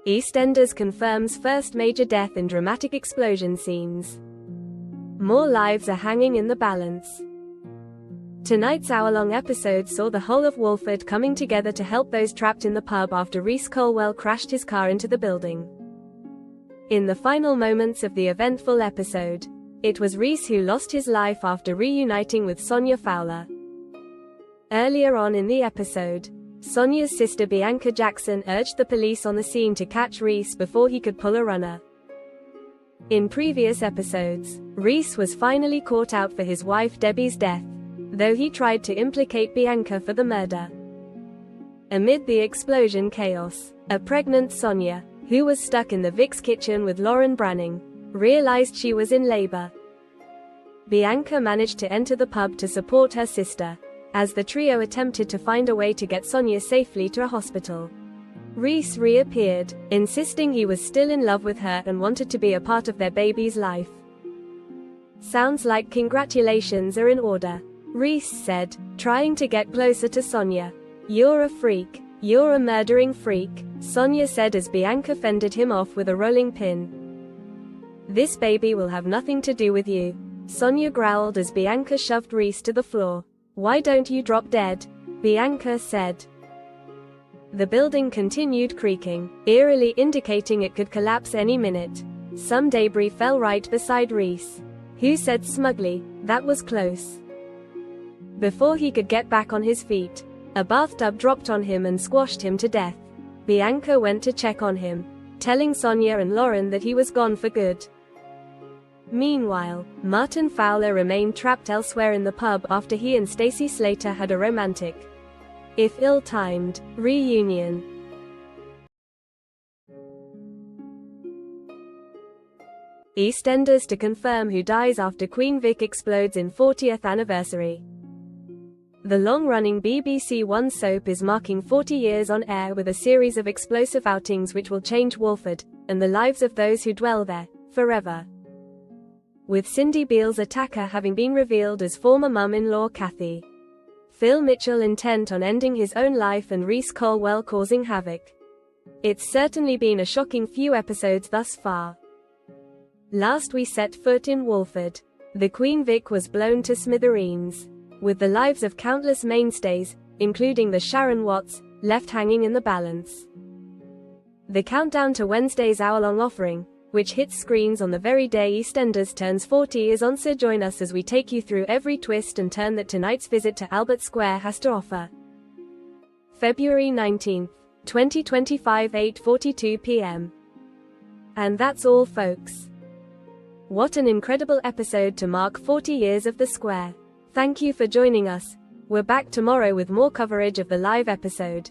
EastEnders confirms first major death in dramatic explosion scenes. More lives are hanging in the balance. Tonight's hour-long episode saw the whole of Walford coming together to help those trapped in the pub after Rhys Colwell crashed his car into the building. In the final moments of the eventful episode, it was Rhys who lost his life after reuniting with Martin Fowler. Earlier on in the episode, Sonia's sister Bianca Jackson urged the police on the scene to catch Rhys before he could pull a runner. In previous episodes, Rhys was finally caught out for his wife Debbie's death, though he tried to implicate Bianca for the murder. Amid the explosion chaos, a pregnant Sonia, who was stuck in the Vic's kitchen with Lauren Branning, realized she was in labor. Bianca managed to enter the pub to support her sister, as the trio attempted to find a way to get Sonia safely to a hospital. Rhys reappeared, insisting he was still in love with her and wanted to be a part of their baby's life. "Sounds like congratulations are in order," Rhys said, trying to get closer to Sonia. "You're a freak. You're a murdering freak," Sonia said as Bianca fended him off with a rolling pin. "This baby will have nothing to do with you," Sonia growled as Bianca shoved Rhys to the floor. "Why don't you drop dead?" Bianca said. The building continued creaking, eerily indicating it could collapse any minute. Some debris fell right beside Rhys, who said smugly, "That was close." Before he could get back on his feet, a bathtub dropped on him and squashed him to death. Bianca went to check on him, telling Sonia and Lauren that he was gone for good. Meanwhile, Martin Fowler remained trapped elsewhere in the pub after he and Stacey Slater had a romantic, if ill-timed, reunion. EastEnders to confirm who dies after Queen Vic explodes in 40th anniversary. The long-running BBC One soap is marking 40 years on air with a series of explosive outings which will change Walford, and the lives of those who dwell there, forever. With Cindy Beale's attacker having been revealed as former mum-in-law Kathy. Phil Mitchell intent on ending his own life and Rhys Colwell causing havoc. It's certainly been a shocking few episodes thus far. Last we set foot in Walford, the Queen Vic was blown to smithereens, with the lives of countless mainstays, including the Sharon Watts, left hanging in the balance. The countdown to Wednesday's hour-long offering, which hits screens on the very day EastEnders turns 40, is on, so join us as we take you through every twist and turn that tonight's visit to Albert Square has to offer. February 19, 2025, 8:42 p.m. And that's all, folks. What an incredible episode to mark 40 years of the Square. Thank you for joining us. We're back tomorrow with more coverage of the live episode.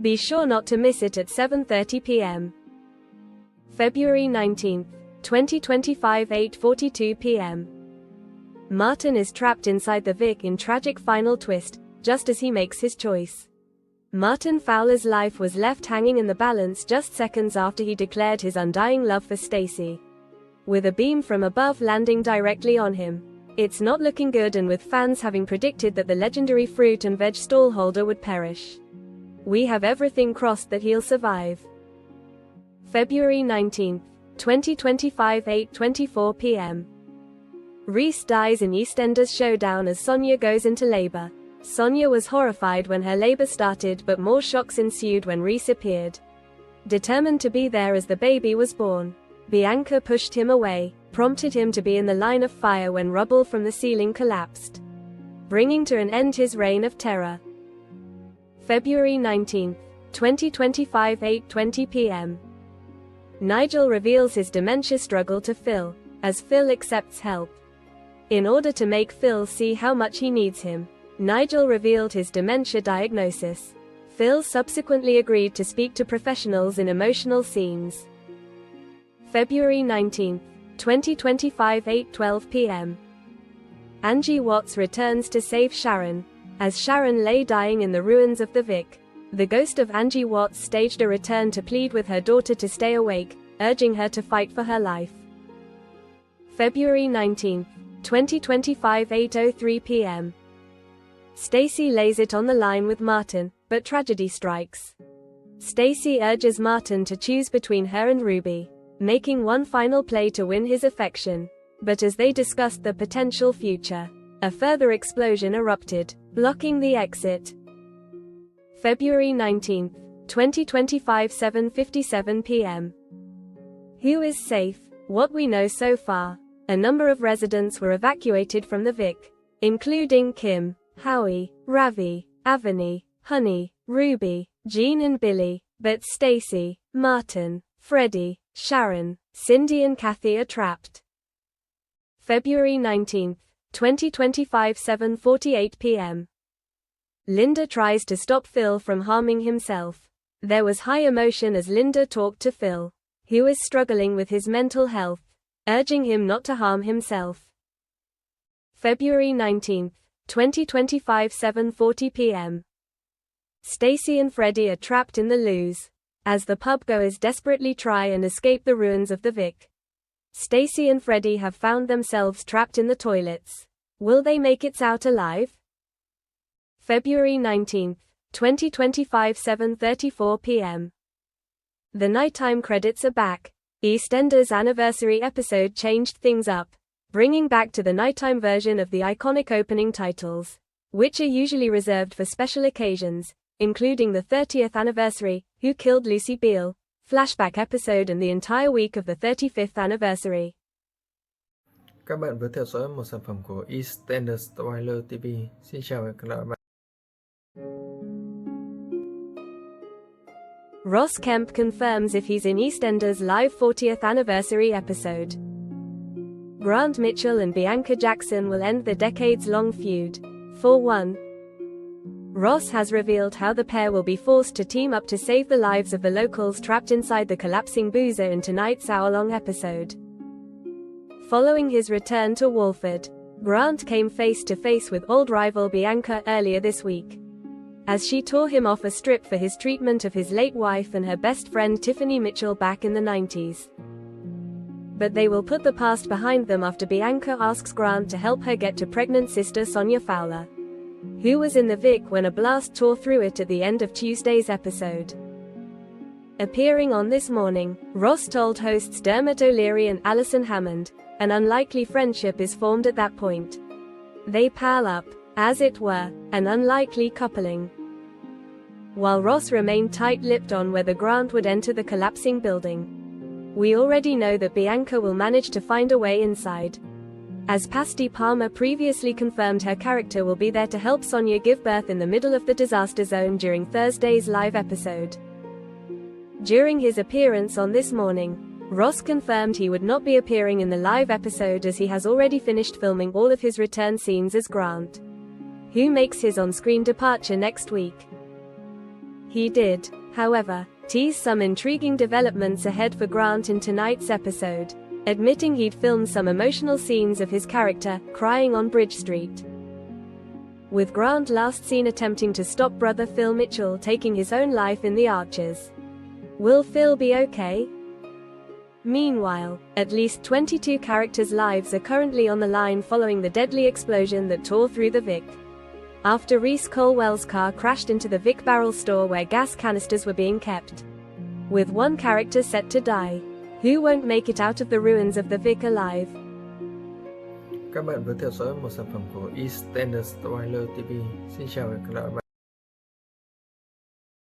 Be sure not to miss it at 7:30 p.m. February 19, 2025, 8:42 p.m. Martin is trapped inside the Vic in tragic final twist, just as he makes his choice. Martin Fowler's life was left hanging in the balance just seconds after he declared his undying love for Stacey, with a beam from above landing directly on him. It's not looking good, and with fans having predicted that the legendary fruit and veg stallholder would perish, we have everything crossed that he'll survive. February 19, 2025, 8:24 p.m. Rhys dies in EastEnders showdown as Sonia goes into labor. Sonia was horrified when her labor started, but more shocks ensued when Rhys appeared, determined to be there as the baby was born. Bianca pushed him away, prompted him to be in the line of fire when rubble from the ceiling collapsed, bringing to an end his reign of terror. February 19, 2025, 8:20 p.m. Nigel reveals his dementia struggle to Phil, as Phil accepts help. In order to make Phil see how much he needs him, Nigel revealed his dementia diagnosis. Phil subsequently agreed to speak to professionals in emotional scenes. February 19, 2025, 8:12 p.m. Angie Watts returns to save Sharon. As Sharon lay dying in the ruins of the Vic, the ghost of Angie Watts staged a return to plead with her daughter to stay awake, urging her to fight for her life. February 19, 2025, 8:03 p.m. Stacey lays it on the line with Martin, But tragedy strikes. Stacey urges Martin to choose between her and Ruby, making one final play to win his affection. But as they discussed the potential future, a further explosion erupted, blocking the exit. February 19, 2025, 7:57 p.m. Who is safe? What we know so far. A number of residents were evacuated from the Vic, including Kim, Howie, Ravi, Avani, Honey, Ruby, Jean and Billy, but Stacey, Martin, Freddie, Sharon, Cindy and Kathy are trapped. February 19, 2025, 7:48 p.m. Linda tries to stop Phil from harming himself. There was high emotion as Linda talked to Phil, who is struggling with his mental health, urging him not to harm himself. February 19, 2025, 7:40 p.m. Stacey and Freddie are trapped in the loos, as the pubgoers desperately try and escape the ruins of the Vic. Stacey and Freddie have found themselves trapped in the toilets. Will they make it out alive? February 19, 2025, 7:34 p.m. The nighttime credits are back. EastEnders' anniversary episode changed things up, bringing back to the nighttime version of the iconic opening titles, which are usually reserved for special occasions, including the 30th anniversary, Who Killed Lucy Beale, flashback episode and the entire week of the 35th anniversary. Các bạn vừa theo dõi một sản phẩm của EastEnders Spoiler TV. Xin chào và hẹn gặp lại bạn. Ross Kemp confirms if he's in EastEnders' live 40th anniversary episode. Grant Mitchell and Bianca Jackson will end the decades-long feud. For one, Ross has revealed how the pair will be forced to team up to save the lives of the locals trapped inside the collapsing boozer in tonight's hour-long episode. Following his return to Walford, Grant came face-to-face with old rival Bianca earlier this week, as she tore him off a strip for his treatment of his late wife and her best friend Tiffany Mitchell back in the 90s. But they will put the past behind them after Bianca asks Grant to help her get to pregnant sister Martin Fowler, who was in the Vic when a blast tore through it at the end of Tuesday's episode. Appearing on This Morning, Ross told hosts Dermot O'Leary and Alison Hammond, an unlikely friendship is formed at that point. They pal up, as it were, an unlikely coupling. While Ross remained tight-lipped on whether Grant would enter the collapsing building, we already know that Bianca will manage to find a way inside, as Pasty Palmer previously confirmed her character will be there to help Sonia give birth in the middle of the disaster zone during Thursday's live episode. During his appearance on This Morning, Ross confirmed he would not be appearing in the live episode as he has already finished filming all of his return scenes as Grant, who makes his on-screen departure next week. He did, however, tease some intriguing developments ahead for Grant in tonight's episode, admitting he'd filmed some emotional scenes of his character crying on Bridge Street, with Grant last seen attempting to stop brother Phil Mitchell taking his own life in the Arches. Will Phil be okay? Meanwhile, at least 22 characters' lives are currently on the line following the deadly explosion that tore through the Vic, after Reese Colwell's car crashed into the Vic Barrel store where gas canisters were being kept, with one character set to die. Who won't make it out of the ruins of the Vic alive? Các bạn vừa theo dõi một sản phẩm của EastEnders Spoiler TV. Xin chào và hẹn gặp lại bạn.